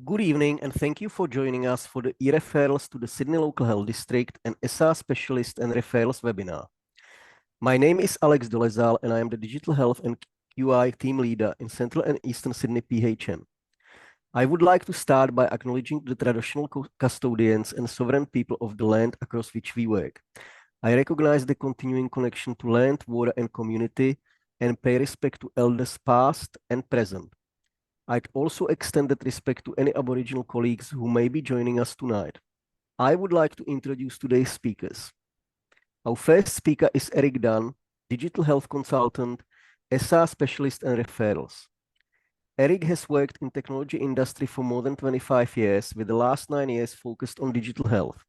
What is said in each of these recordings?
Good evening, and thank you for joining us for the eReferrals to the Sydney Local Health District and SR Specialist and Referrals webinar. My name is Alex Dolezal, and I am the Digital Health and QI Team Leader in Central and Eastern Sydney PHN. I would like to start by acknowledging the traditional custodians and sovereign people of the land across which we work. I recognize the continuing connection to land, water, and community, and pay respect to elders past and present. I'd also extend that respect to any Aboriginal colleagues who may be joining us tonight. I would like to introduce today's speakers. Our first speaker is Eric Dunn, Digital Health Consultant, SR Specialist and Referrals. Eric has worked in technology industry for more than 25 years, with the last 9 years focused on digital health.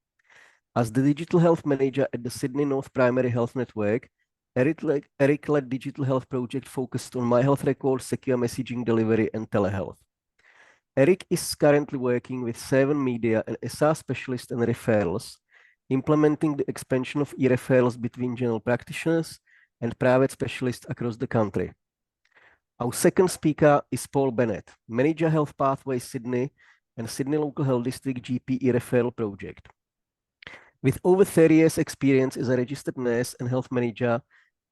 As the Digital Health Manager at the Sydney North Primary Health Network, Eric led digital health project focused on My Health Records, secure messaging delivery, and telehealth. Eric is currently working with 7 Media and SR Specialists and Referrals, implementing the expansion of eReferrals between general practitioners and private specialists across the country. Our second speaker is Paul Bennett, Manager Health Pathways Sydney and Sydney Local Health District GP eReferral Project. With over 30 years experience as a registered nurse and health manager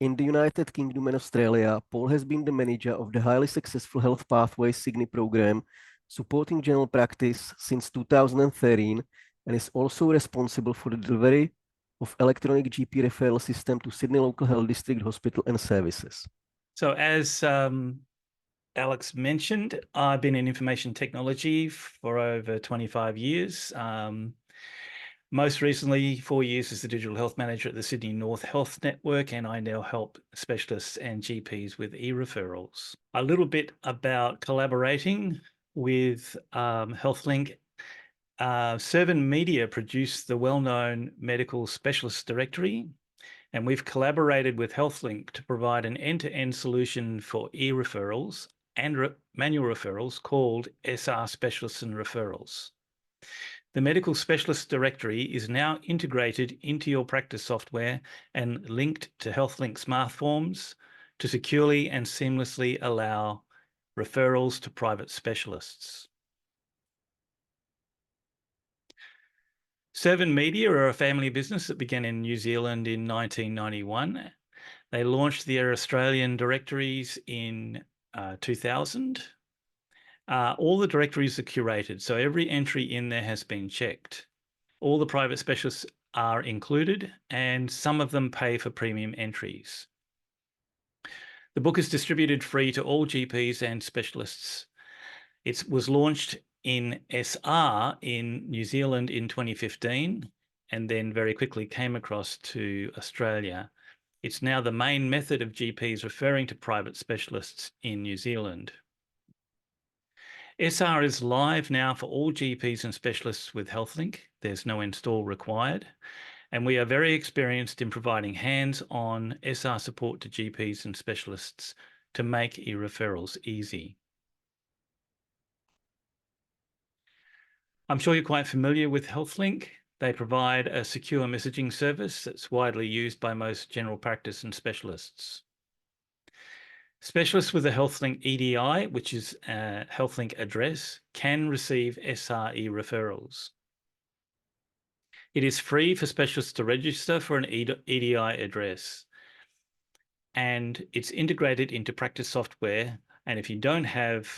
in the United Kingdom and Australia, Paul has been the manager of the highly successful Health Pathways Sydney program, supporting general practice since 2013, and is also responsible for the delivery of electronic GP referral system to Sydney Local Health District Hospital and Services. So as Alex mentioned, I've been in information technology for over 25 years. Most recently, 4 years as the Digital Health Manager at the Sydney North Health Network, and I now help specialists and GPs with eReferrals. A little bit about collaborating with Healthlink. 7 Media produced the well-known Medical Specialist Directory, and we've collaborated with Healthlink to provide an end-to-end solution for eReferrals and manual referrals called SR Specialists and Referrals. The Medical Specialist Directory is now integrated into your practice software and linked to Healthlink Smartforms to securely and seamlessly allow referrals to private specialists. 7 Media are a family business that began in New Zealand in 1991. They launched their Australian directories in 2000. All the directories are curated, so every entry in there has been checked. All the private specialists are included, and some of them pay for premium entries. The book is distributed free to all GPs and specialists. It was launched in SR in New Zealand in 2015, and then very quickly came across to Australia. It's now the main method of GPs referring to private specialists in New Zealand. SR is live now for all GPs and specialists with Healthlink. There's no install required. And we are very experienced in providing hands-on SR support to GPs and specialists to make eReferrals easy. I'm sure you're quite familiar with Healthlink. They provide a secure messaging service that's widely used by most general practice and specialists. Specialists with a Healthlink EDI, which is a Healthlink address, can receive SR eReferrals. It is free for specialists to register for an EDI address, and it's integrated into practice software. And if you don't have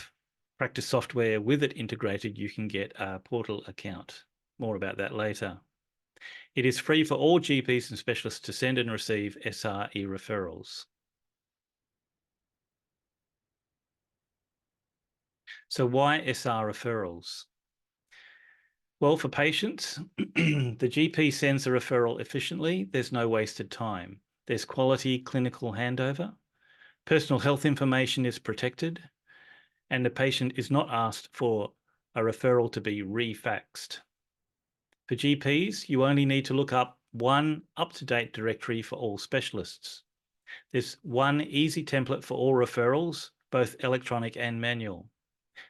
practice software with it integrated, you can get a portal account. More about that later. It is free for all GPs and specialists to send and receive SR eReferrals. So why SR referrals? Well, for patients, the GP sends a referral efficiently. There's no wasted time. There's quality clinical handover. Personal health information is protected, and the patient is not asked for a referral to be refaxed. For GPs, you only need to look up one up-to-date directory for all specialists. There's one easy template for all referrals, both electronic and manual.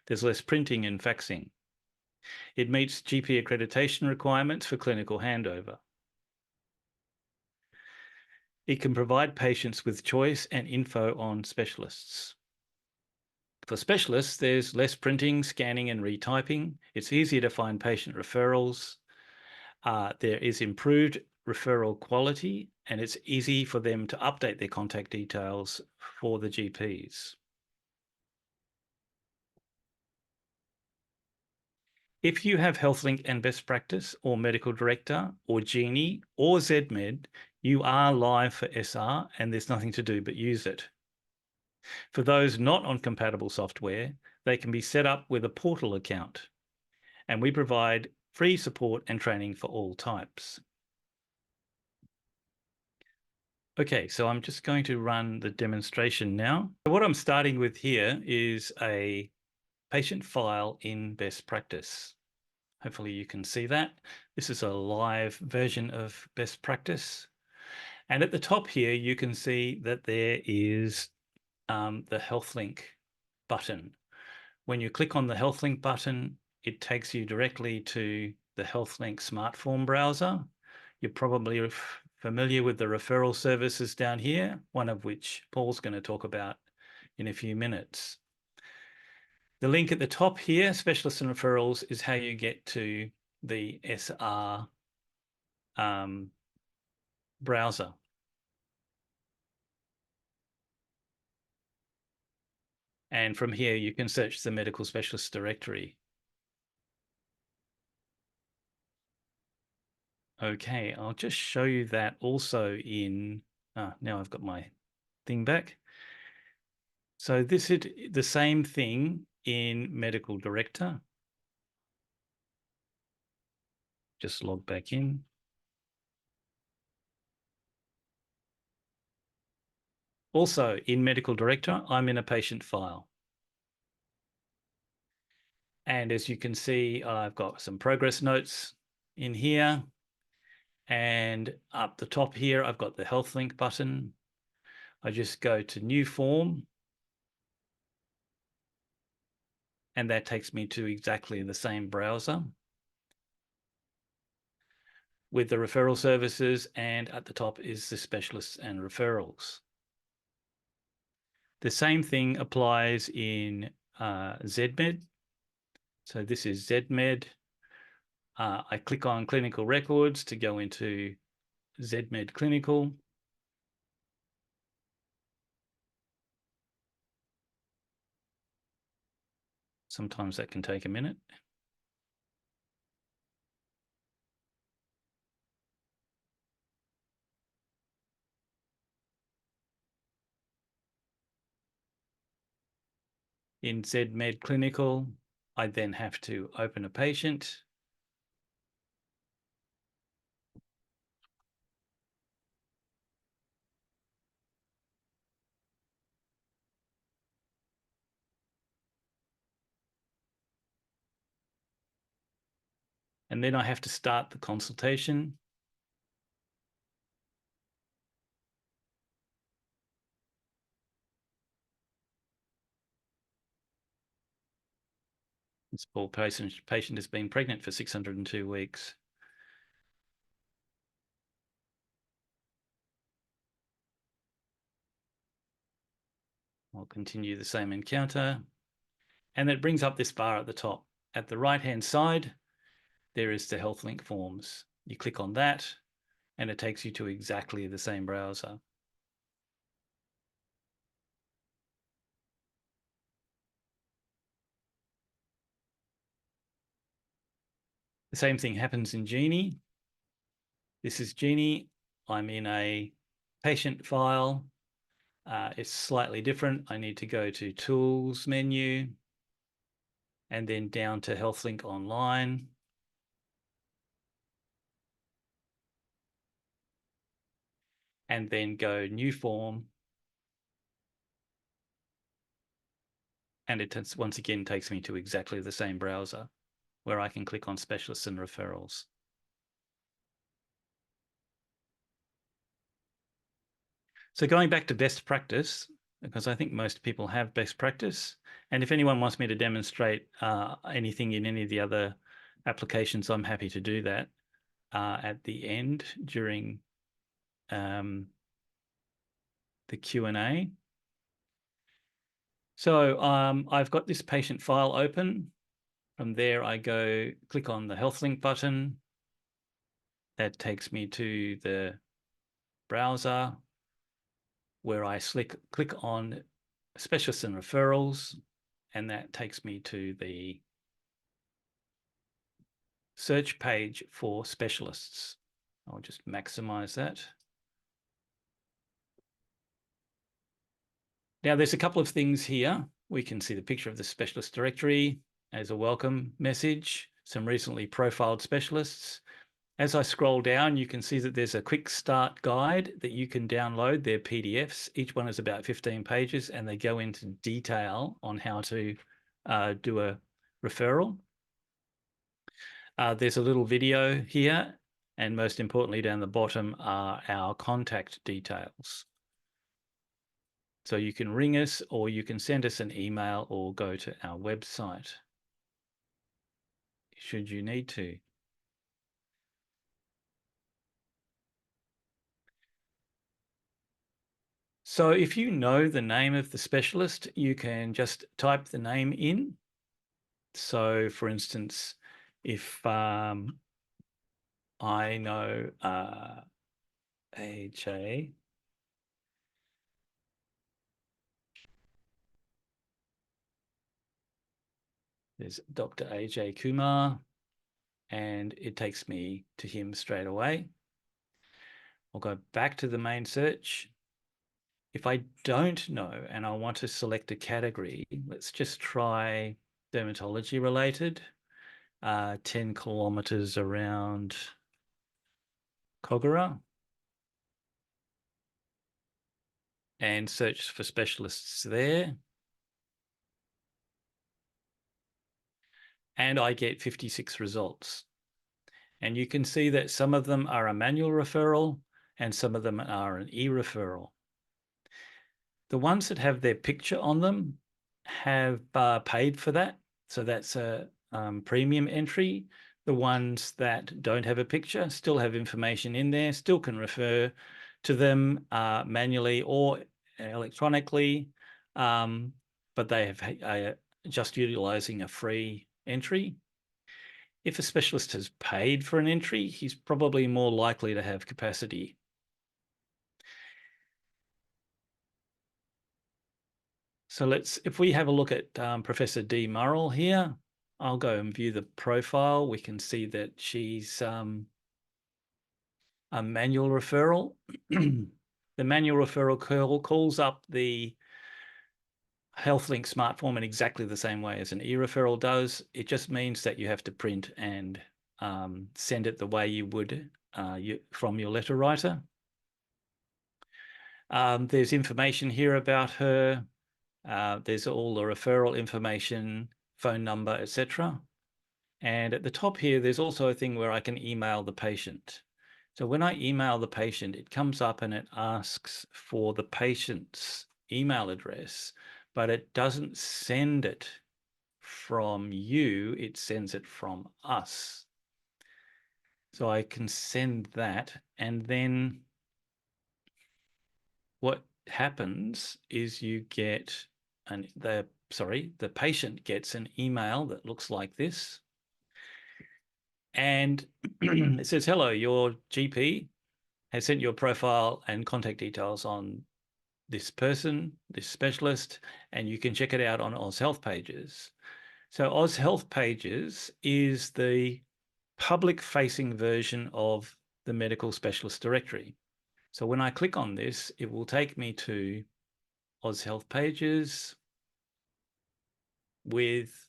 There's less printing and faxing. It meets GP accreditation requirements for clinical handover. It can provide patients with choice and info on specialists. For specialists, there's less printing, scanning, and retyping. It's easier to find patient referrals. There is improved referral quality, and it's easy for them to update their contact details for the GPs. If you have Healthlink and Best Practice or Medical Director or Genie or Zedmed, you are live for SR and there's nothing to do but use it. For those not on compatible software, they can be set up with a portal account, and we provide free support and training for all types. Okay, so I'm just going to run the demonstration now. So what I'm starting with here is a patient file in Best Practice. Hopefully you can see that. This is a live version of Best Practice. And at the top here, you can see that there is the Healthlink button. When you click on the Healthlink button, it takes you directly to the Healthlink Smartform browser. You're probably familiar with the referral services down here, one of which Paul's going to talk about in a few minutes. The link at the top here, Specialists and Referrals, is how you get to the SR browser. And from here, you can search the medical specialist directory. Okay, I'll just show you that also in, now I've got my thing back. So this is the same thing in Medical Director. Just log back in. Also in Medical Director, I'm in a patient file. And as you can see, I've got some progress notes in here. And up the top here, I've got the Healthlink button. I just go to New Form. And that takes me to exactly the same browser with the referral services, and at the top is the Specialists and Referrals. The same thing applies in Zedmed. So this is Zedmed. I click on Clinical Records to go into Zedmed Clinical. Sometimes that can take a minute. In Zedmed Clinical, I then have to open a patient. And then I have to start the consultation. This poor patient has been pregnant for 602 weeks. I'll continue the same encounter. And it brings up this bar at the top. At the right-hand side, there is the Healthlink forms. You click on that, and it takes you to exactly the same browser. The same thing happens in Genie. This is Genie. I'm in a patient file. It's slightly different. I need to go to Tools menu and then down to Healthlink Online. And then go New Form. And it once again takes me to exactly the same browser where I can click on Specialists and Referrals. So going back to best practice, because I think most people have best practice. And if anyone wants me to demonstrate anything in any of the other applications, I'm happy to do that at the end during the Q&A. So I've got this patient file open. From there, I go click on the Healthlink button. That takes me to the browser where I click on Specialists and Referrals, and that takes me to the search page for specialists. I'll just maximize that. Now, there's a couple of things here. We can see the picture of the specialist directory as a welcome message, some recently profiled specialists. As I scroll down, you can see that there's a quick start guide that you can download. They're PDFs. Each one is about 15 pages, and they go into detail on how to do a referral. There's a little video here, and most importantly, down the bottom are our contact details. So you can ring us, or you can send us an email, or go to our website should you need to. So if you know the name of the specialist, you can just type the name in. So for instance, if I know AJ, there's Dr. AJ Kumar, and it takes me to him straight away. I'll go back to the main search. If I don't know and I want to select a category, let's just try dermatology related, 10 kilometers around Kogarah, and search for specialists there. And I get 56 results. And you can see that some of them are a manual referral and some of them are an e-referral. The ones that have their picture on them have paid for that. So that's a premium entry. The ones that don't have a picture still have information in there, still can refer to them manually or electronically, but they have just utilizing a free entry. If a specialist has paid for an entry, he's probably more likely to have capacity. So if we have a look at Professor D. Murrell here, I'll go and view the profile. We can see that she's a manual referral. The manual referral calls up the Healthlink Smartform in exactly the same way as an e-referral does. It just means that you have to print and send it the way you would from your letter writer. There's information here about her. There's all the referral information, phone number, etc. And at the top here, there's also a thing where I can email the patient. So when I email the patient, it comes up and it asks for the patient's email address, but it doesn't send it from you, it sends it from us. So I can send that, and then what happens is you get the patient gets an email that looks like this. And it says, hello, your GP has sent your profile and contact details on this person, this specialist, and you can check it out on Oz Health Pages. So Oz Health Pages is the public-facing version of the Medical Specialist Directory. So when I click on this, it will take me to Oz Health Pages with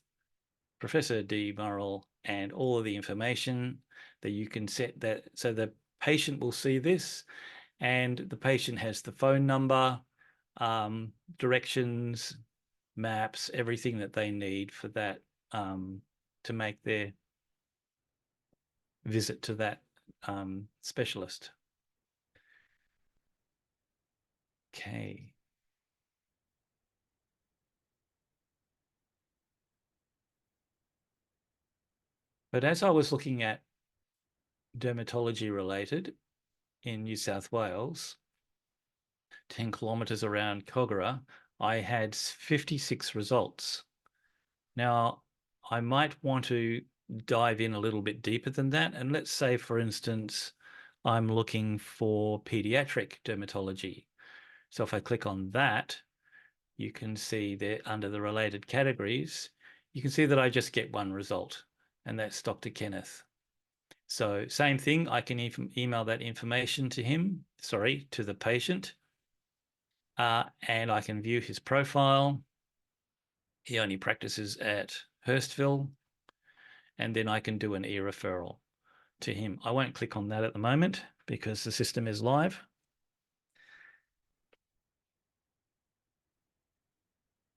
Professor D. Murrell and all of the information that you can set that. So the patient will see this, and the patient has the phone number, directions, maps, everything that they need for that to make their visit to that specialist. Okay. But as I was looking at dermatology related in New South Wales, 10 kilometres around Kogarah, I had 56 results. Now, I might want to dive in a little bit deeper than that. And let's say, for instance, I'm looking for pediatric dermatology. So if I click on that, you can see there under the related categories, you can see that I just get one result, and that's Dr. Kenneth. So same thing, I can email that information to him, to the patient, and I can view his profile. He only practices at Hurstville, and then I can do an eReferral to him. I won't click on that at the moment because the system is live.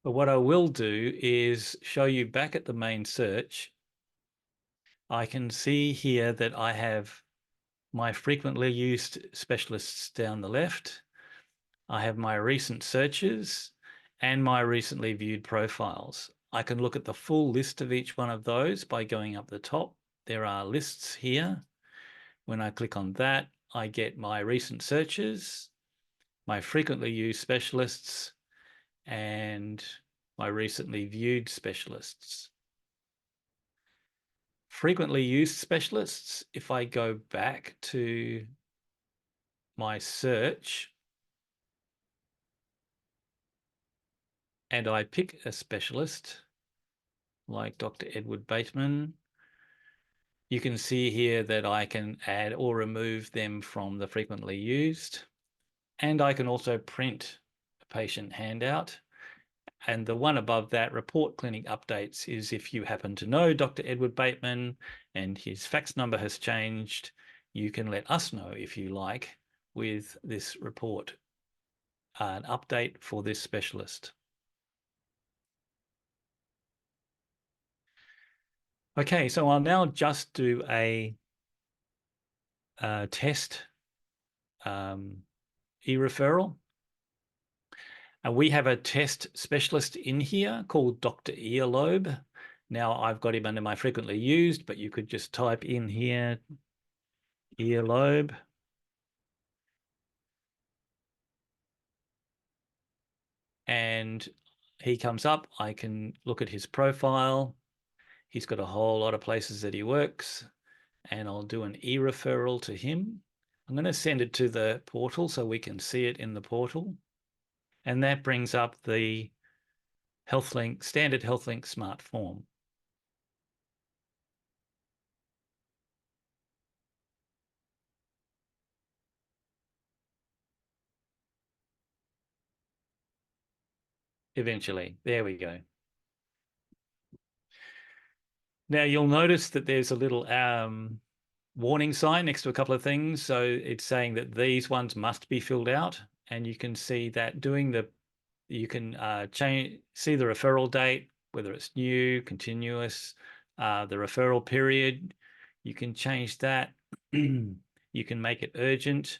But what I will do is show you back at the main search. I can see here that I have my frequently used specialists down the left. I have my recent searches and my recently viewed profiles. I can look at the full list of each one of those by going up the top. There are lists here. When I click on that, I get my recent searches, my frequently used specialists, and my recently viewed specialists. Frequently used specialists, if I go back to my search and I pick a specialist like Dr. Edward Bateman, you can see here that I can add or remove them from the frequently used, and I can also print a patient handout. And the one above that, report clinic updates, is if you happen to know Dr. Edward Bateman and his fax number has changed, you can let us know if you like with this report, an update for this specialist. Okay, so I'll now just do a test eReferral. And we have a test specialist in here called Dr. Earlobe. Now I've got him under my frequently used, but you could just type in here, Earlobe. And he comes up. I can look at his profile. He's got a whole lot of places that he works, and I'll do an eReferral to him. I'm going to send it to the portal so we can see it in the portal. And that brings up the Healthlink, standard Healthlink Smartform. Eventually, there we go. Now you'll notice that there's a little warning sign next to a couple of things. So it's saying that these ones must be filled out, and you can see that you can see the referral date, whether it's new, continuous, the referral period. You can change that. You can make it urgent,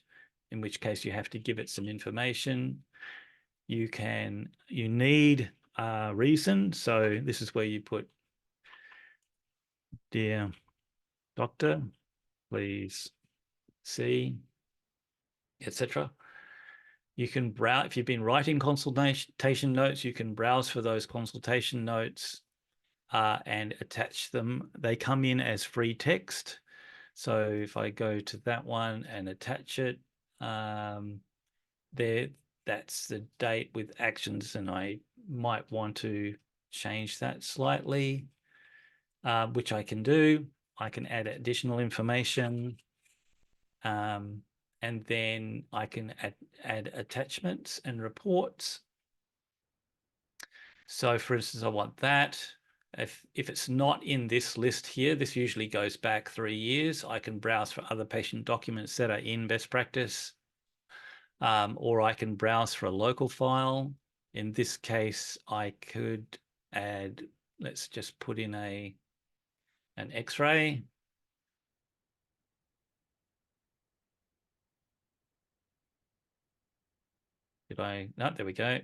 in which case you have to give it some information. You need a reason. So this is where you put, dear doctor, please see, etc. You can browse, if you've been writing consultation notes, you can browse for those consultation notes and attach them. They come in as free text. So if I go to that one and attach it, that's the date with actions, and I might want to change that slightly, which I can do. I can add additional information, and then I can add attachments and reports. So for instance, I want that. If it's not in this list here, this usually goes back 3 years. I can browse for other patient documents that are in best practice, or I can browse for a local file. In this case, I could add, let's just put in an X-ray. No, there we go.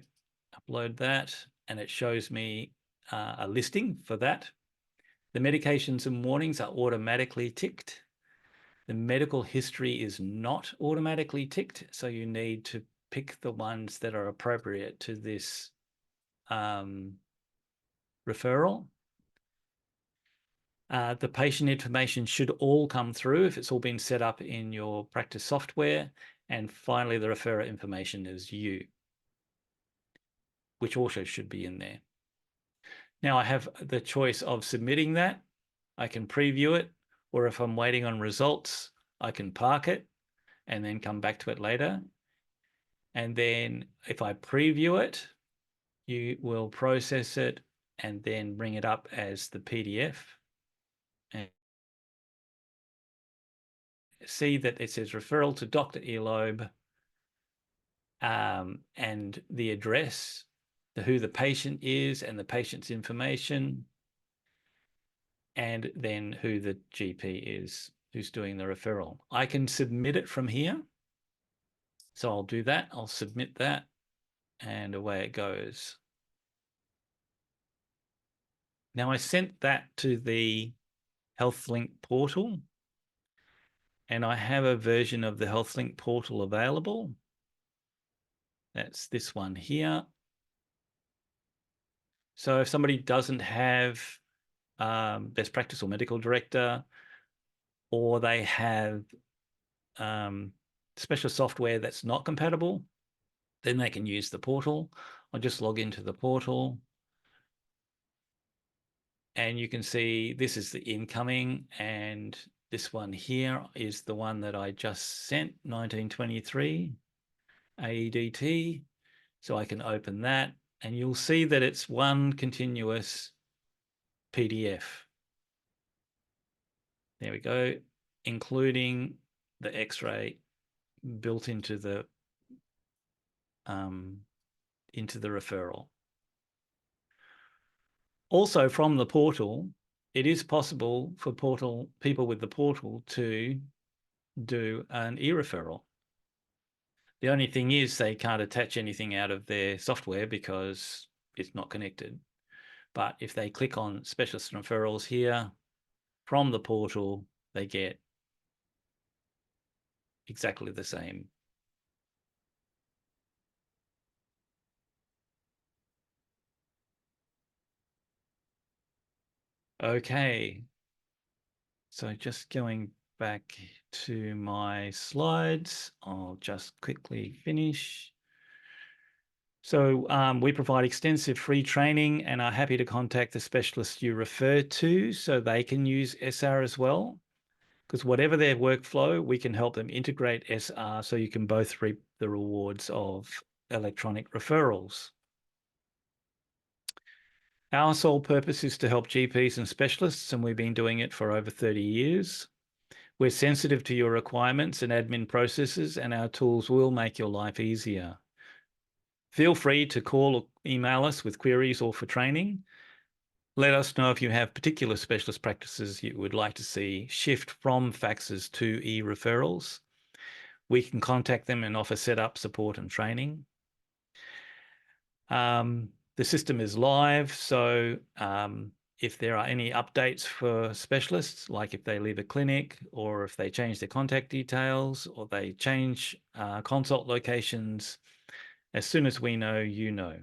Upload that, and it shows me a listing for that. The medications and warnings are automatically ticked. The medical history is not automatically ticked, so you need to pick the ones that are appropriate to this referral. The patient information should all come through if it's all been set up in your practice software. And finally, the referrer information is you, which also should be in there. Now I have the choice of submitting that. I can preview it, or if I'm waiting on results, I can park it and then come back to it later. And then if I preview it, you will process it and then bring it up as the PDF. And see that it says referral to Dr. Elob, and the address, who the patient is and the patient's information, and then who the GP is who's doing the referral. I can submit it from here. So I'll do that. I'll submit that and away it goes. Now I sent that to the Healthlink portal, and I have a version of the Healthlink portal available. That's this one here. So if somebody doesn't have best practice or medical director, or they have special software that's not compatible, then they can use the portal. I'll just log into the portal. And you can see this is the incoming, and this one here is the one that I just sent, 1923 AEDT. So I can open that, and you'll see that it's one continuous PDF. There we go, including the X-ray built into the referral. Also, from the portal, it is possible for people with the portal to do an eReferral. The only thing is they can't attach anything out of their software because it's not connected. But if they click on Specialist Referrals here from the portal, they get exactly the same. Okay, so just going back to my slides, I'll just quickly finish. So we provide extensive free training and are happy to contact the specialist you refer to so they can use SR as well. Because whatever their workflow, we can help them integrate SR so you can both reap the rewards of electronic referrals. Our sole purpose is to help GPs and specialists, and we've been doing it for over 30 years. We're sensitive to your requirements and admin processes, and our tools will make your life easier. Feel free to call or email us with queries or for training. Let us know if you have particular specialist practices you would like to see shift from faxes to eReferrals. We can contact them and offer setup, support, and training. The system is live, so if there are any updates for specialists, like if they leave a clinic or if they change their contact details or they change consult locations, as soon as we know, you know.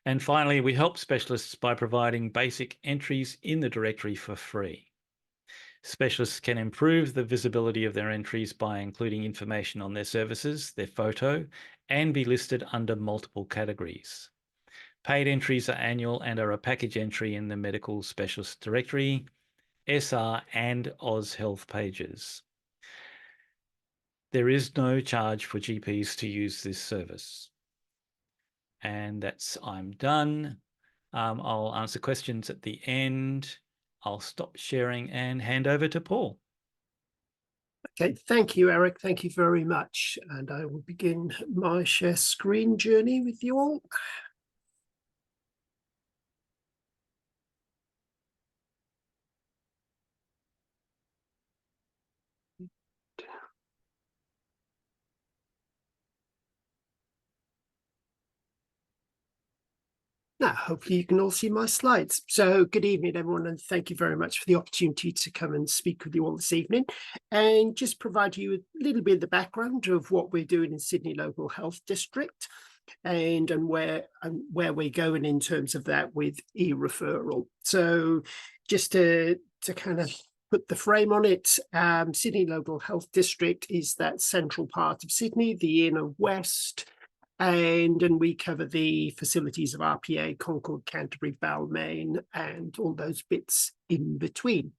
And finally, we help specialists by providing basic entries in the directory for free. Specialists can improve the visibility of their entries by including information on their services, their photo, and be listed under multiple categories. Paid entries are annual and are a package entry in the Medical Specialist Directory, SR and Oz Health pages. There is no charge for GPs to use this service. And I'm done. I'll answer questions at the end. I'll stop sharing and hand over to Paul. Okay, thank you, Eric. Thank you very much. And I will begin my share screen journey with you all. Now, hopefully you can all see my slides. So good evening, everyone, and thank you very much for the opportunity to come and speak with you all this evening and just provide you with a little bit of the background of what we're doing in Sydney Local Health District. and where we're going in terms of that with eReferral. So just to kind of put the frame on it, Sydney Local Health District is that central part of Sydney, the inner west, and we cover the facilities of RPA, Concord, Canterbury, Balmain, and all those bits in between.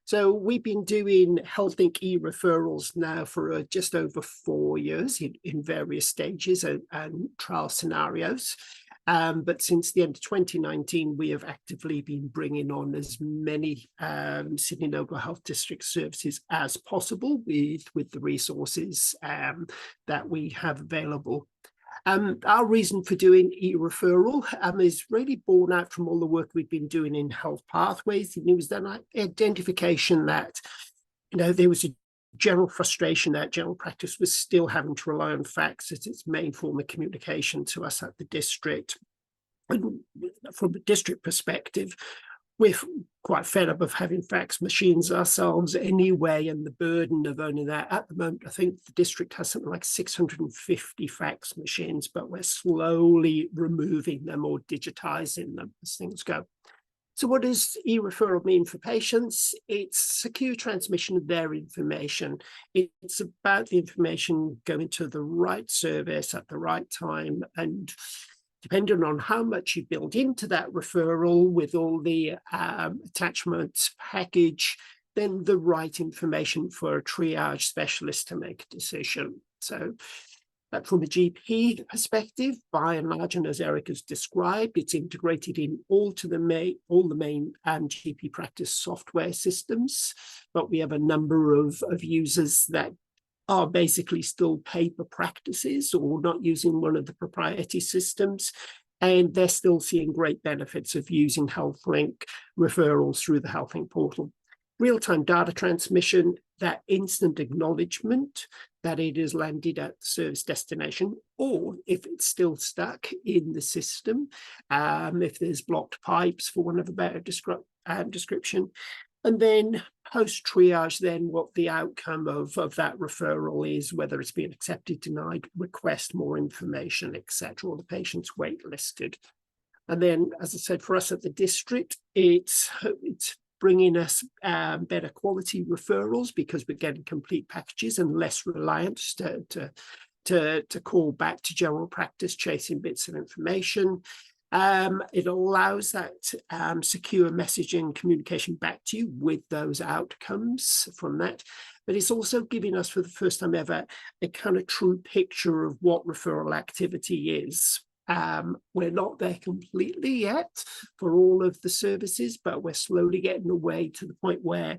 So we've been doing Healthlink eReferrals now for just over 4 years in various stages and trial scenarios. But since the end of 2019, we have actively been bringing on as many Sydney Local Health District services as possible with the resources that we have available. Our reason for doing eReferral is really born out from all the work we've been doing in health pathways. It was that identification that, there was a general frustration that general practice was still having to rely on fax as its main form of communication to us at the district. And from a district perspective, we're quite fed up of having fax machines ourselves anyway, and the burden of owning that. At the moment, I think the district has something like 650 fax machines, but we're slowly removing them or digitizing them as things go. So what does eReferral mean for patients? It's secure transmission of their information. It's about the information going to the right service at the right time, and depending on how much you build into that referral with all the attachments package, then the right information for a triage specialist to make a decision. So from a GP perspective, by and large, and as Eric has described, it's integrated in all the main GP practice software systems, but we have a number of users that are basically still paper practices or not using one of the proprietary systems, and they're still seeing great benefits of using Healthlink referrals through the Healthlink portal. Real-time data transmission, that instant acknowledgement that it has landed at the service destination, or if it's still stuck in the system, if there's blocked pipes, for want of a better description. And then post-triage, then what the outcome of that referral is, whether it's being accepted, denied, request more information, etc., or the patient's waitlisted. And then, as I said, for us at the district, it's bringing us better quality referrals because we're getting complete packages and less reliant to call back to general practice chasing bits of information. It allows that secure messaging communication back to you with those outcomes from that. But it's also giving us, for the first time ever, a kind of true picture of what referral activity is. We're not there completely yet for all of the services, but we're slowly getting away to the point where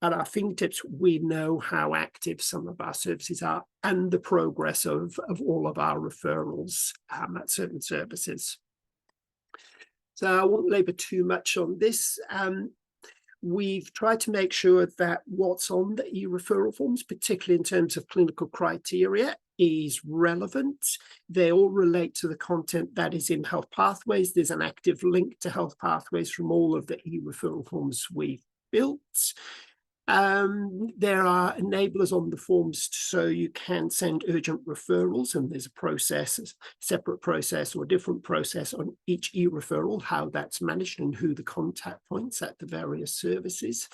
at our fingertips, we know how active some of our services are and the progress of all of our referrals at certain services. So I won't labor too much on this. We've tried to make sure that what's on the eReferral forms, particularly in terms of clinical criteria, is relevant. They all relate to the content that is in Health Pathways. There's an active link to Health Pathways from all of the eReferral forms we've built. There are enablers on the forms so you can send urgent referrals, and there's a process, a separate process or a different process on each eReferral, how that's managed and who the contact points at the various services.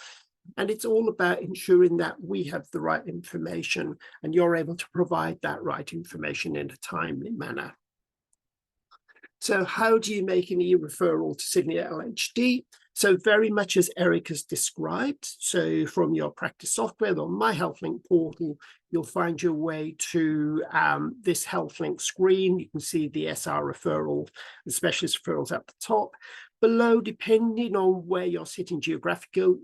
And it's all about ensuring that we have the right information and you're able to provide that right information in a timely manner. So how do you make an eReferral to Sydney LHD? So very much as Eric has described, so from your practice software on my Healthlink portal, you'll find your way to this Healthlink screen. You can see the SR referral, the specialist referrals at the top. Below, depending on where you're sitting geographically,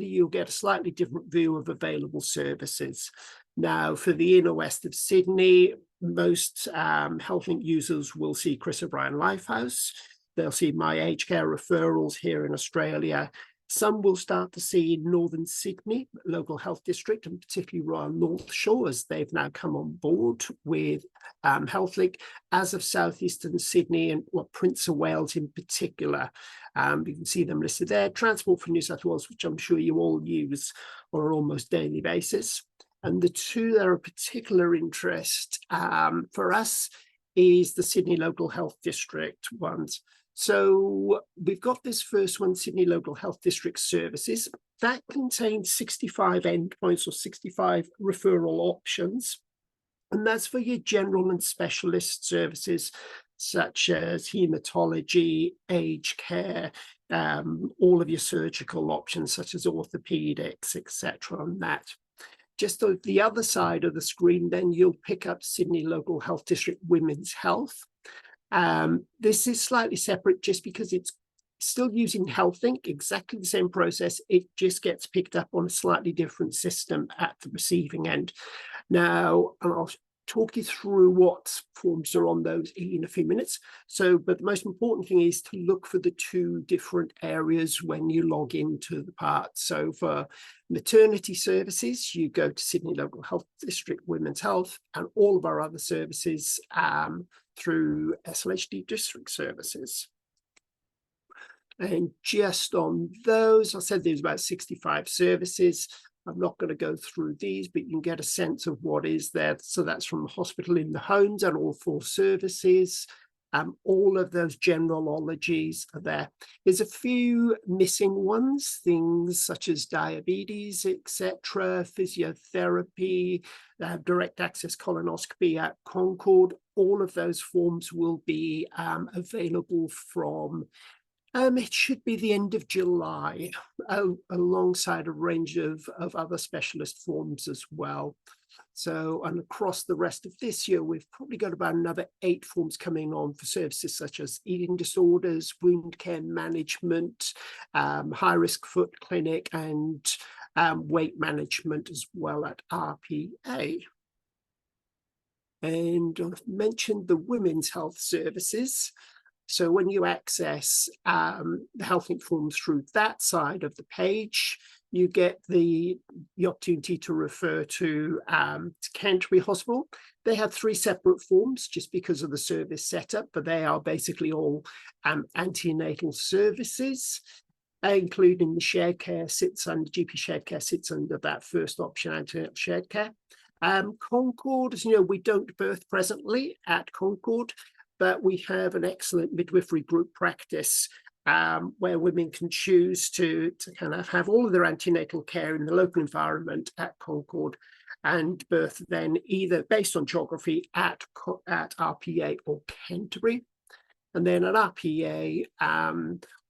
you'll get a slightly different view of available services. Now, for the inner west of Sydney, most Healthlink users will see Chris O'Brien Lifehouse. They'll see my aged care referrals here in Australia. Some will start to see Northern Sydney Local Health District, and particularly Royal North Shore, as they've now come on board with Healthlink, as of Southeastern Sydney and Prince of Wales in particular. You can see them listed there. Transport for New South Wales, which I'm sure you all use on an almost daily basis. And the two that are of particular interest for us is the Sydney Local Health District ones. So we've got this first one, Sydney Local Health District Services. That contains 65 endpoints or 65 referral options. And that's for your general and specialist services, such as hematology, aged care, all of your surgical options, such as orthopedics, etc. on that. Just on the other side of the screen, then you'll pick up Sydney Local Health District Women's Health. This is slightly separate just because it's still using Healthlink, exactly the same process. It just gets picked up on a slightly different system at the receiving end. Now, and I'll talk you through what forms are on those in a few minutes. But the most important thing is to look for the two different areas when you log into the part. So for maternity services, you go to Sydney Local Health District Women's Health, and all of our other services through SLHD District Services. And just on those, I said there's about 65 services. I'm not going to go through these, but you can get a sense of what is there. So that's from hospital in the homes and all 4 services. All of those generalologies are there. There's a few missing ones, things such as diabetes, etc., physiotherapy, direct access colonoscopy at Concord. All of those forms will be available from it should be the end of July, alongside a range of other specialist forms as well. So, and across the rest of this year, we've probably got about another 8 forms coming on for services such as eating disorders, wound care management, high-risk foot clinic, and weight management as well at RPA. And I've mentioned the women's health services. So when you access the Healthlink forms through that side of the page, you get the opportunity to refer to Canterbury Hospital. They have 3 separate forms just because of the service setup, but they are basically all antenatal services, including the shared care sits under, GP shared care sits under that first option, antenatal shared care. Concord, as you know, we don't birth presently at Concord, but we have an excellent midwifery group practice where women can choose to kind of have all of their antenatal care in the local environment at Concord and birth then either based on geography at RPA or Canterbury. And then at RPA,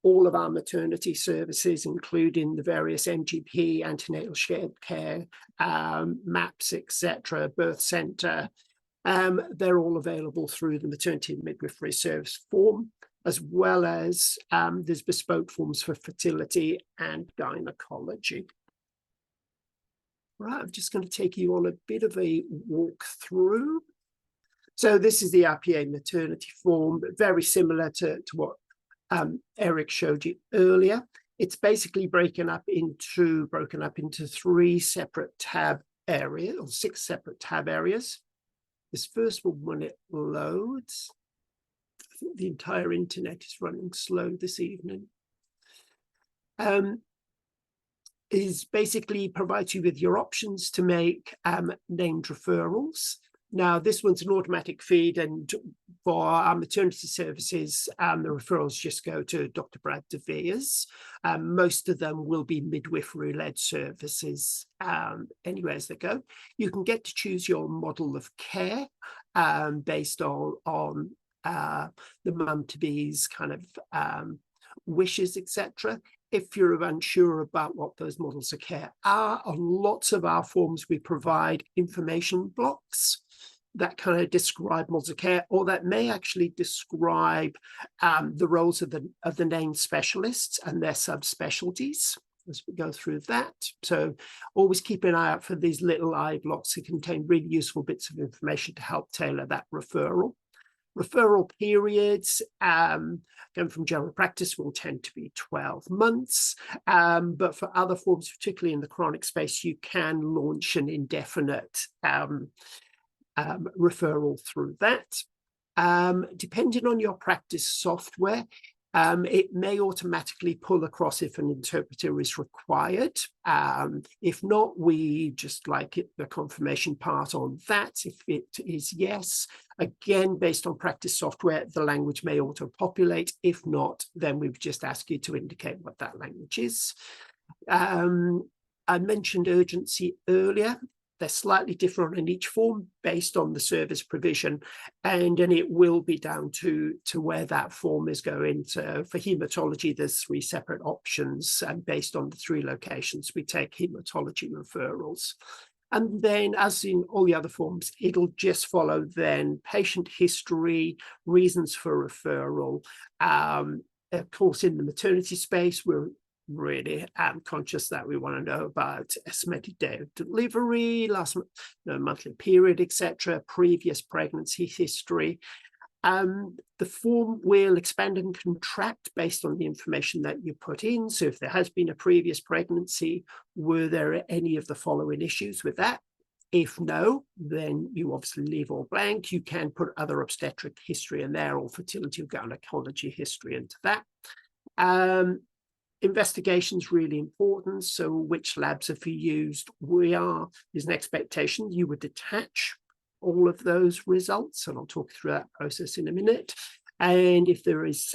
all of our maternity services, including the various MGP, antenatal shared care, MAPS, etc., birth centre, they're all available through the maternity and midwifery service form, as well as there's bespoke forms for fertility and gynecology. Right, I'm just going to take you on a bit of a walk through. So this is the RPA maternity form, but very similar to what Eric showed you earlier. It's basically broken up into 3 separate tab areas, or 6 separate tab areas. This first one, when it loads, I think the entire internet is running slow this evening, is basically provides you with your options to make named referrals. Now, this one's an automatic feed, and for our maternity services, the referrals just go to Dr. Brad DeVeers. Most of them will be midwifery-led services anywhere as they go. You can get to choose your model of care based on the mum-to-be's kind of wishes, etc. If you're unsure about what those models of care are, on lots of our forms, we provide information blocks that kind of describe models of care, or that may actually describe the roles of the named specialists and their subspecialties as we go through that. So always keep an eye out for these little eye blocks that contain really useful bits of information to help tailor that referral. Referral periods, going from general practice, will tend to be 12 months. But for other forms, particularly in the chronic space, you can launch an indefinite referral through that. Depending on your practice software, It may automatically pull across if an interpreter is required. If not, we just like it, the confirmation part on that. If it is yes, again, based on practice software, the language may auto-populate. If not, then we would just ask you to indicate what that language is. I mentioned urgency earlier. They're slightly different in each form based on the service provision, and it will be down to where that form is going. So for hematology, there's 3 separate options, and based on the 3 locations, we take hematology referrals. And then, as in all the other forms, it'll just follow then patient history, reasons for referral. Of course, in the maternity space, we're really conscious that we want to know about estimated day of delivery, last monthly period, etc., previous pregnancy history. The form will expand and contract based on the information that you put in. So if there has been a previous pregnancy, were there any of the following issues with that? If no, then you obviously leave all blank. You can put other obstetric history in there, or fertility or gynecology history into that. Investigation is really important. So which labs have you used? There's an expectation you would attach all of those results, and I'll talk through that process in a minute. And if there is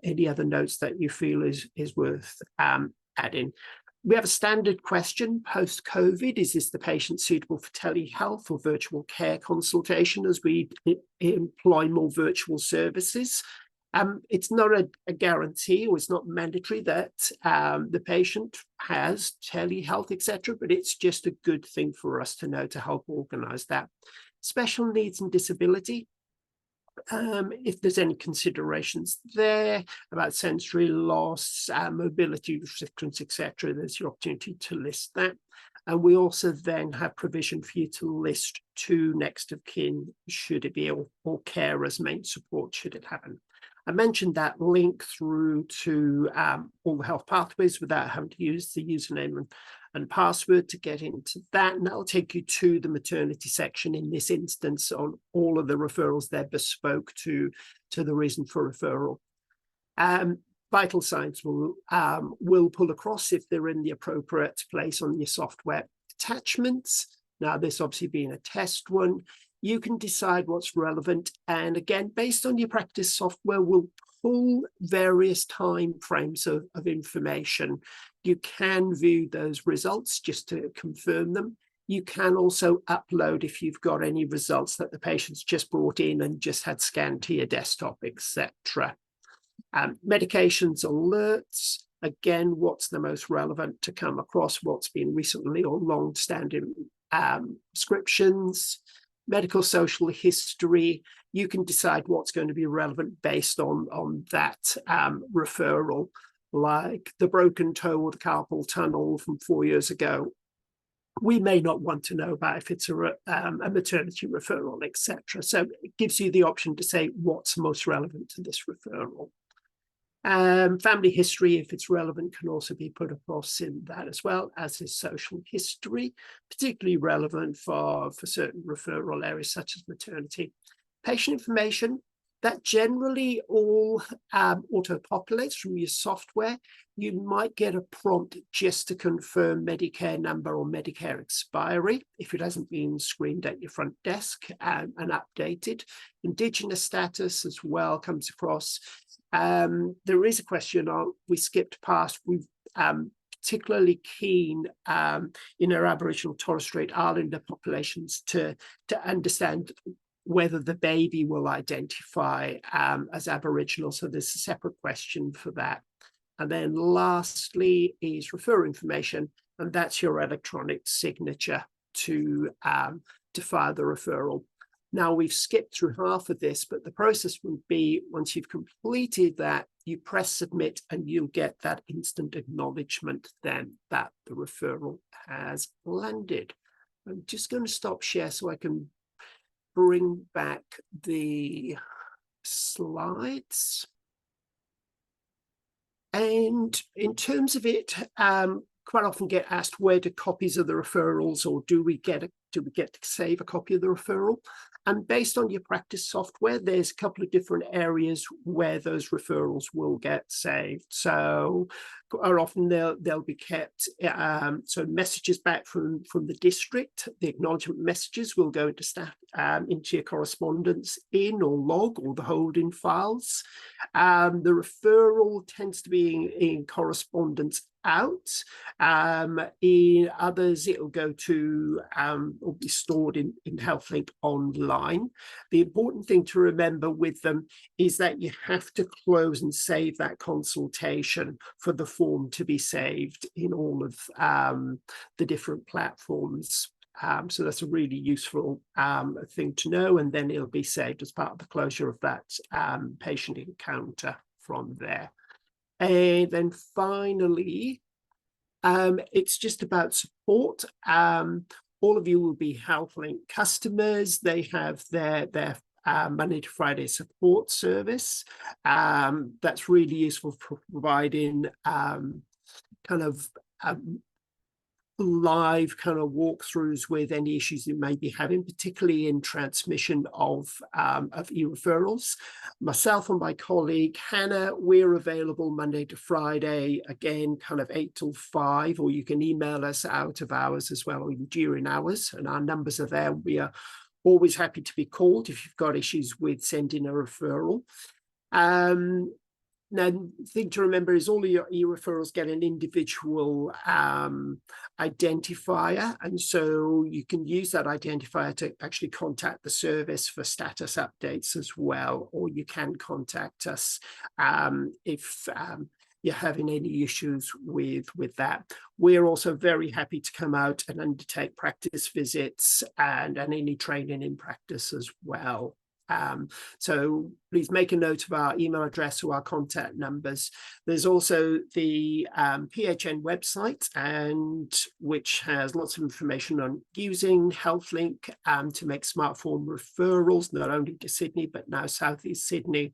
any other notes that you feel is worth adding. We have a standard question post-COVID. Is this the patient suitable for telehealth or virtual care consultation as we employ more virtual services? It's not a guarantee, or it's not mandatory that the patient has telehealth, etc., but it's just a good thing for us to know to help organize that. Special needs and disability. If there's any considerations there about sensory loss, mobility restrictions, etc., there's your opportunity to list that. And we also then have provision for you to list 2 next of kin, should it be, or carers main support, should it happen. I mentioned that link through to all the health pathways without having to use the username and password to get into that. And that'll take you to the maternity section in this instance on all of the referrals. They're bespoke to the reason for referral. Vital signs will pull across if they're in the appropriate place on your software. Attachments. Now, this obviously being a test one, you can decide what's relevant. And again, based on your practice software, we'll pull various time frames of information. You can view those results just to confirm them. You can also upload if you've got any results that the patient's just brought in and just had scanned to your desktop, etc. Medications alerts. Again, what's the most relevant to come across? What's been recently or long-standing prescriptions? Medical social history, you can decide what's going to be relevant based on that referral, like the broken toe or the carpal tunnel from 4 years ago. We may not want to know about if it's a maternity referral, etc. So it gives you the option to say what's most relevant to this referral. Family history, if it's relevant, can also be put across in that as well, as is social history, particularly relevant for certain referral areas such as maternity. Patient information, that generally all auto-populates from your software. You might get a prompt just to confirm Medicare number or Medicare expiry if it hasn't been screened at your front desk and updated. Indigenous status as well comes across. There is a question we skipped past. We've particularly keen in our Aboriginal Torres Strait Islander populations to understand whether the baby will identify as Aboriginal. So there's a separate question for that. And then lastly is referrer information, and that's your electronic signature to file the referral. Now, we've skipped through half of this, but the process would be once you've completed that, you press submit and you'll get that instant acknowledgement then that the referral has landed. I'm just going to stop share so I can bring back the slides. And in terms of it, quite often get asked, where do copies of the referrals, or do we get to save a copy of the referral? And based on your practice software, there's a couple of different areas where those referrals will get saved. So often they'll be kept, so messages back from the district, the acknowledgement messages will go into staff, into your correspondence in or log or the holding files. The referral tends to be in correspondence out. In others, it'll go to or be stored in Healthlink online. The important thing to remember with them is that you have to close and save that consultation for the form to be saved in all of the different platforms. So that's a really useful thing to know, and then it'll be saved as part of the closure of that patient encounter from there. And then finally, it's just about support. All of you will be Healthlink customers. They have their Monday to Friday support service. That's really useful for providing kind of live kind of walkthroughs with any issues you may be having, particularly in transmission of eReferrals. Myself and my colleague Hannah, we're available Monday to Friday, again, kind of 8 till 5, or you can email us out of hours as well, or even during hours, and our numbers are there. We are always happy to be called if you've got issues with sending a referral. Now, the thing to remember is all of your eReferrals get an individual identifier, and so you can use that identifier to actually contact the service for status updates as well, or you can contact us if you're having any issues with that. We're also very happy to come out and undertake practice visits and any training in practice as well. So please make a note of our email address or our contact numbers. There's also the PHN website, and which has lots of information on using Healthlink to make smartphone referrals, not only to Sydney, but now South East Sydney,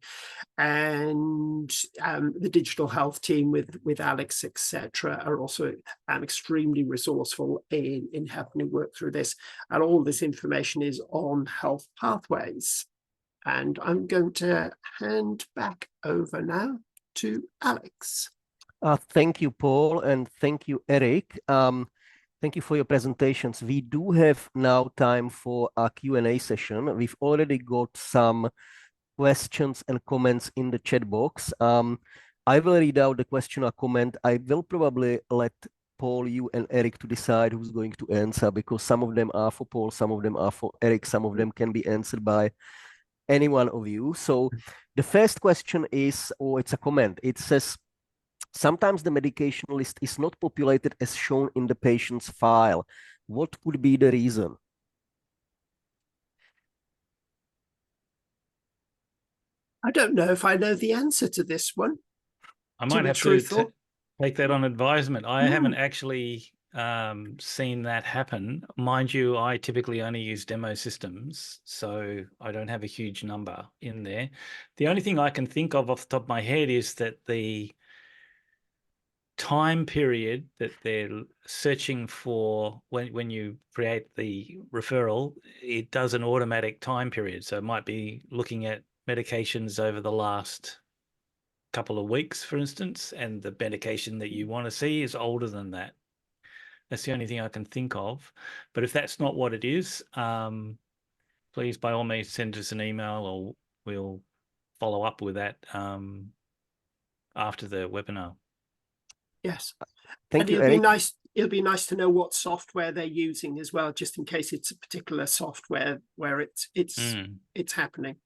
and the digital health team with Alex, etc., are also extremely resourceful in helping you work through this. And all this information is on Health Pathways. And I'm going to hand back over now to Alex. Thank you, Paul, and thank you, Eric. Thank you for your presentations. We do have now time for a Q&A session. We've already got some questions and comments in the chat box. I will read out the question or comment. I will probably let Paul, you and Eric to decide who's going to answer, because some of them are for Paul, some of them are for Eric, some of them can be answered by any one of you. So the first question is, or it's a comment. It says, sometimes the medication list is not populated as shown in the patient's file. What could be the reason? I don't know if I know the answer to this one. I might have to take that on advisement. I haven't actually seen that happen. Mind you, I typically only use demo systems, so I don't have a huge number in there. The only thing I can think of off the top of my head is that the time period that they're searching for when you create the referral, it does an automatic time period. So it might be looking at medications over the last couple of weeks, for instance, and the medication that you want to see is older than that. That's the only thing I can think of. But if that's not what it is, please, by all means, send us an email, or we'll follow up with that after the webinar. Yes. Thank you, it'll Eric. It'll be nice to know what software they're using as well, just in case it's a particular software where it's happening.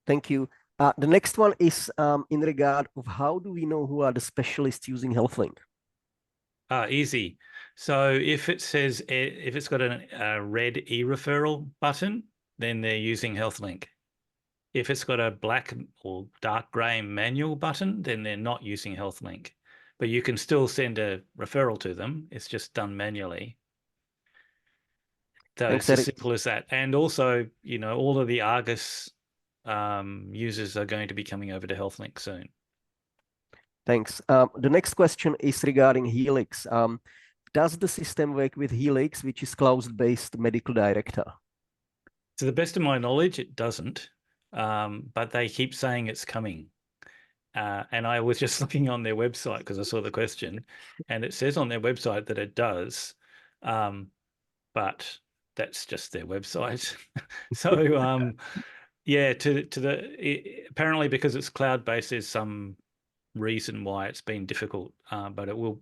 Thank you. The next one is in regard of how do we know who are the specialists using Healthlink? Easy. So if it says, if it's got a red eReferral button, then they're using Healthlink. If it's got a black or dark gray manual button, then they're not using Healthlink. But you can still send a referral to them. It's just done manually. So Thanks, it's as Eric. simple as that. And also, you know, all of the Argus users are going to be coming over to Healthlink soon. Thanks. The next question is regarding Helix. Does the system work with Helix, which is cloud-based medical director? To the best of my knowledge, it doesn't, but they keep saying it's coming. And I was just looking on their website because I saw the question, and it says on their website that it does, but that's just their website. So yeah, apparently because it's cloud-based, there's some reason why it's been difficult, but it will.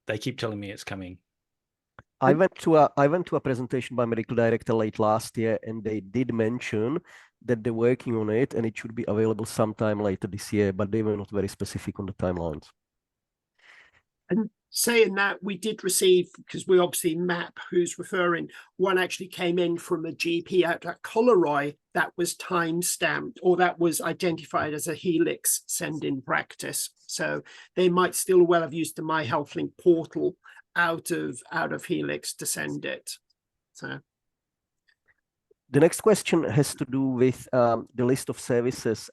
They keep telling me it's coming. I went to a presentation by medical director late last year, and they did mention that they're working on it and it should be available sometime later this year, but they were not very specific on the timelines. And saying that, we did receive, because we obviously map who's referring, one actually came in from a GP out at Coleroy that was time-stamped, or that was identified as a Helix send-in practice. So they might still well have used the My Healthlink portal out of Helix to send it. So the next question has to do with the list of services.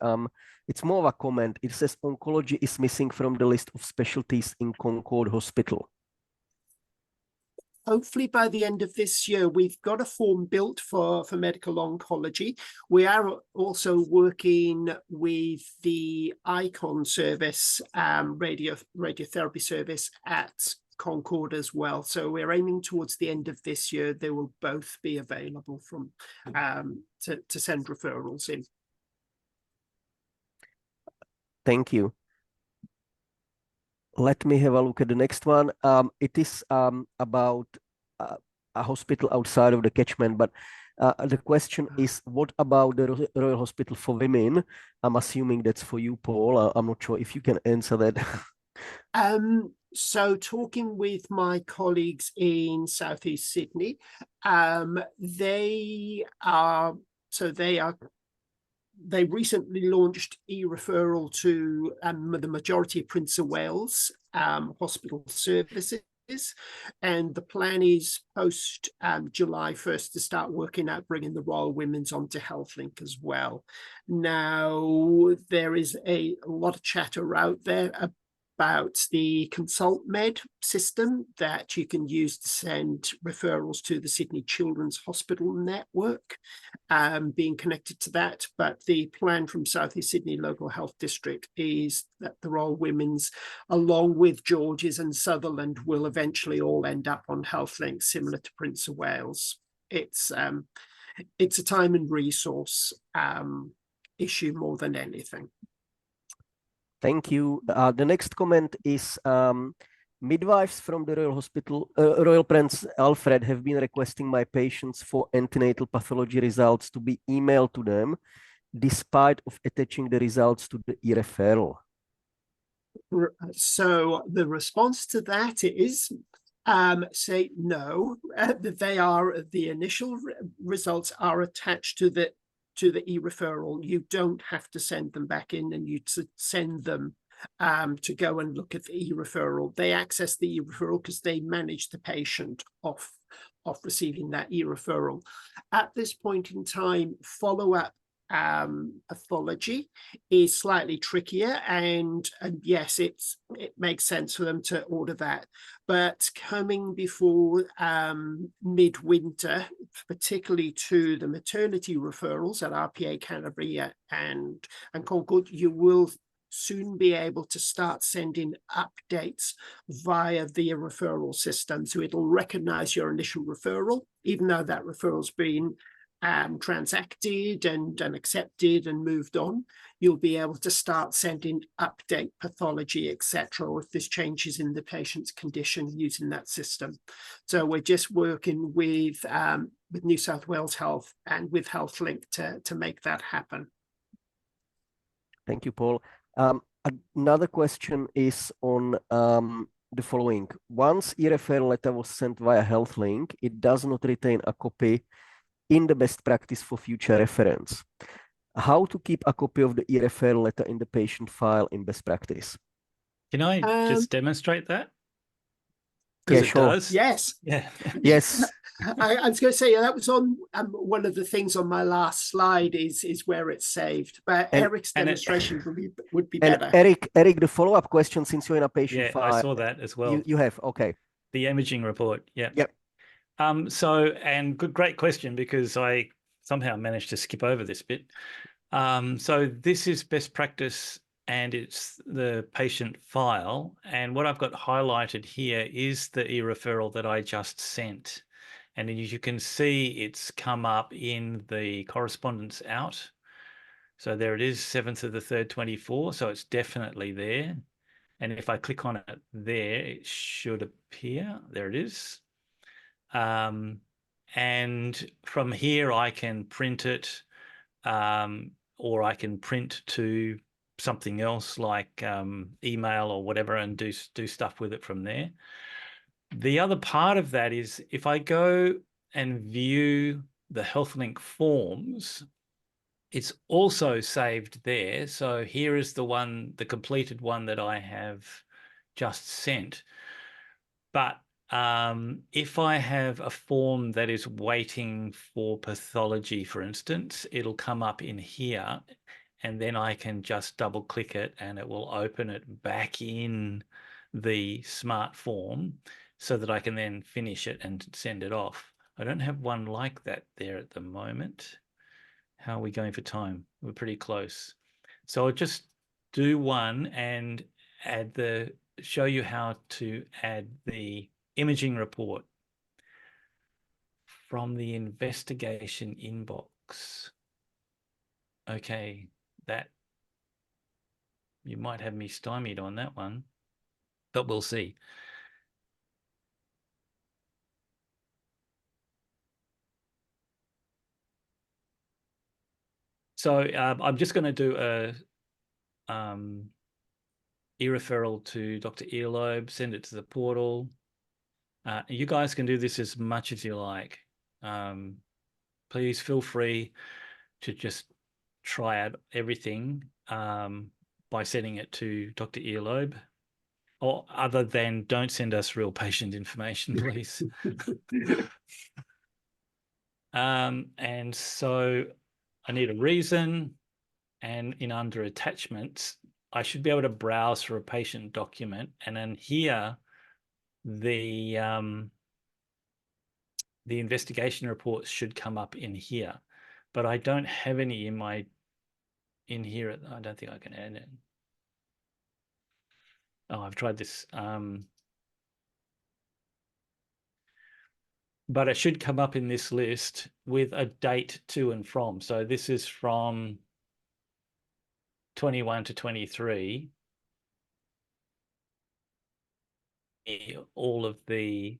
It's more of a comment. It says oncology is missing from the list of specialties in Concord Hospital. Hopefully by the end of this year, we've got a form built for medical oncology. We are also working with the ICON service, radiotherapy service at Concord as well. So we're aiming towards the end of this year. They will both be available from to send referrals in. Thank you. Let me have a look at the next one. It is about a hospital outside of the catchment, but the question is, what about the Royal Hospital for Women? I'm assuming that's for you, Paul. I'm not sure if you can answer that. So talking with my colleagues in Southeast Sydney, they recently launched eReferral to the majority of Prince of Wales hospital services. And the plan is post July 1st to start working out bringing the Royal Women's onto Healthlink as well. Now, there is a lot of chatter out there about the ConsultMed system that you can use to send referrals to the Sydney Children's Hospital network, being connected to that. But the plan from Southeast Sydney Local Health District is that the Royal Women's, along with George's and Sutherland, will eventually all end up on Healthlink, similar to Prince of Wales. It's a time and resource issue more than anything. Thank you. The next comment is midwives from the Royal Hospital, Royal Prince Alfred have been requesting my patients for antenatal pathology results to be emailed to them, despite of attaching the results to the eReferral. So the response to that is say no. The initial results are attached to the eReferral. You don't have to send them back in, and you send them to go and look at the eReferral. They access the eReferral because they manage the patient off receiving that eReferral. At this point in time, follow-up pathology is slightly trickier, and yes, it makes sense for them to order that. But coming before midwinter, particularly to the maternity referrals at RPA Canterbury and Concord, you will soon be able to start sending updates via the referral system. So it'll recognize your initial referral, even though that referral's been transacted and accepted and moved on. You'll be able to start sending update pathology, etc., or if there's changes in the patient's condition using that system. So we're just working with New South Wales Health and with Healthlink to make that happen. Thank you, Paul. Another question is on the following. Once eReferral letter was sent via Healthlink, it does not retain a copy in the best practice for future reference. How to keep a copy of the eReferral letter in the patient file in best practice? Can I just demonstrate that? Yeah, sure. Does. Yes. Yeah. Yes. I was going to say that was on one of the things on my last slide is where it's saved, but Eric's demonstration would be better. Eric, the follow-up question, since you're in a patient Yeah, file. I saw that as well. You have, okay. The imaging report, yeah. Yep. Great question, because I somehow managed to skip over this bit. So this is best practice, and it's the patient file. And what I've got highlighted here is the eReferral that I just sent. And as you can see, it's come up in the correspondence out. So there it is, 7th of the 3rd, 24. So it's definitely there. And if I click on it there, it should appear. There it is. And from here, I can print it, or I can print to something else like email or whatever, and do stuff with it from there. The other part of that is if I go and view the Healthlink forms, it's also saved there. So here is the one, the completed one that I have just sent. But if I have a form that is waiting for pathology, for instance, it'll come up in here, and then I can just double click it and it will open it back in the smart form so that I can then finish it and send it off. I don't have one like that there at the moment. How are we going for time? We're pretty close. So I'll just do one and show you how to add the imaging report from the investigation inbox. Okay, that you might have me stymied on that one, but we'll see. So I'm just going to do a eReferral to Dr. Earlobe, send it to the portal. You guys can do this as much as you like. Please feel free to just try out everything by sending it to Dr. Earlobe, or other than don't send us real patient information, please. And so I need a reason, and under attachments, I should be able to browse for a patient document, and then here the investigation reports should come up in here, but I don't have any in here. I don't think I can add it. Oh, I've tried this. But it should come up in this list with a date to and from. So this is from 21 to 23. All of the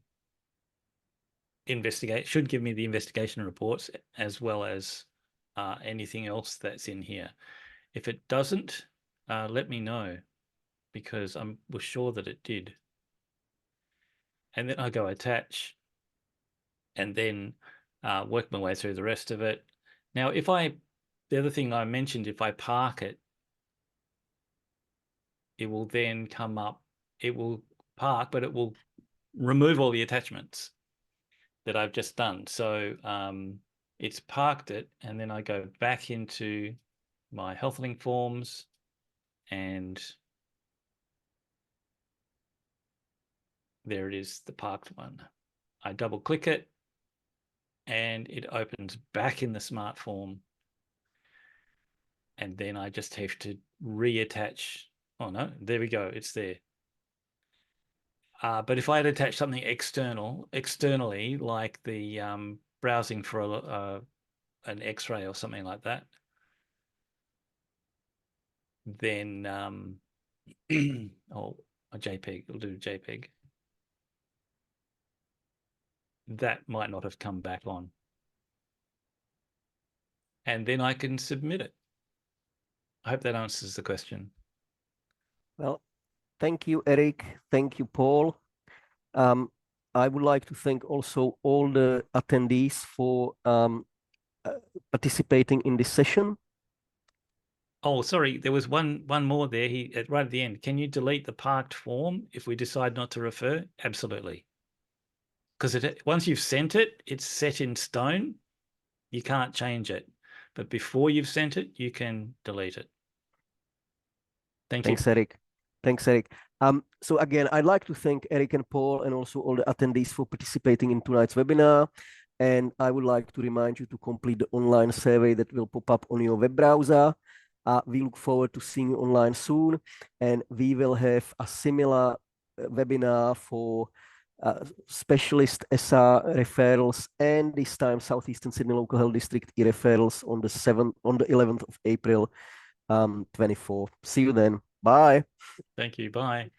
should give me the investigation reports, as well as anything else that's in here. If it doesn't, let me know, because I was sure that it did. And then I go attach, and then work my way through the rest of it. Now, the other thing I mentioned, if I park it, it will then come up, it will park, but it will remove all the attachments that I've just done. So it's parked it, and then I go back into my Healthlink forms, and there it is, the parked one. I double click it, and it opens back in the smart form. And then I just have to reattach. Oh no, there we go, it's there. But if I had attached something externally, like the browsing for an X-ray or something like that, then oh, a JPEG, we'll do a JPEG. That might not have come back on. And then I can submit it. I hope that answers the question. Well, thank you, Eric. Thank you, Paul. I would like to thank also all the attendees for participating in this session. Oh, sorry, there was one more there. Right at the end. Can you delete the parked form if we decide not to refer? Absolutely. because once you've sent it, it's set in stone. You can't change it. But before you've sent it, you can delete it. Thanks, Eric. Thanks, Eric. So again, I'd like to thank Eric and Paul and also all the attendees for participating in tonight's webinar. And I would like to remind you to complete the online survey that will pop up on your web browser. We look forward to seeing you online soon. And we will have a similar webinar for specialist SR referrals and this time Southeastern Sydney Local Health District eReferrals on the 11th of April 24. See you then. Bye. Thank you. Bye.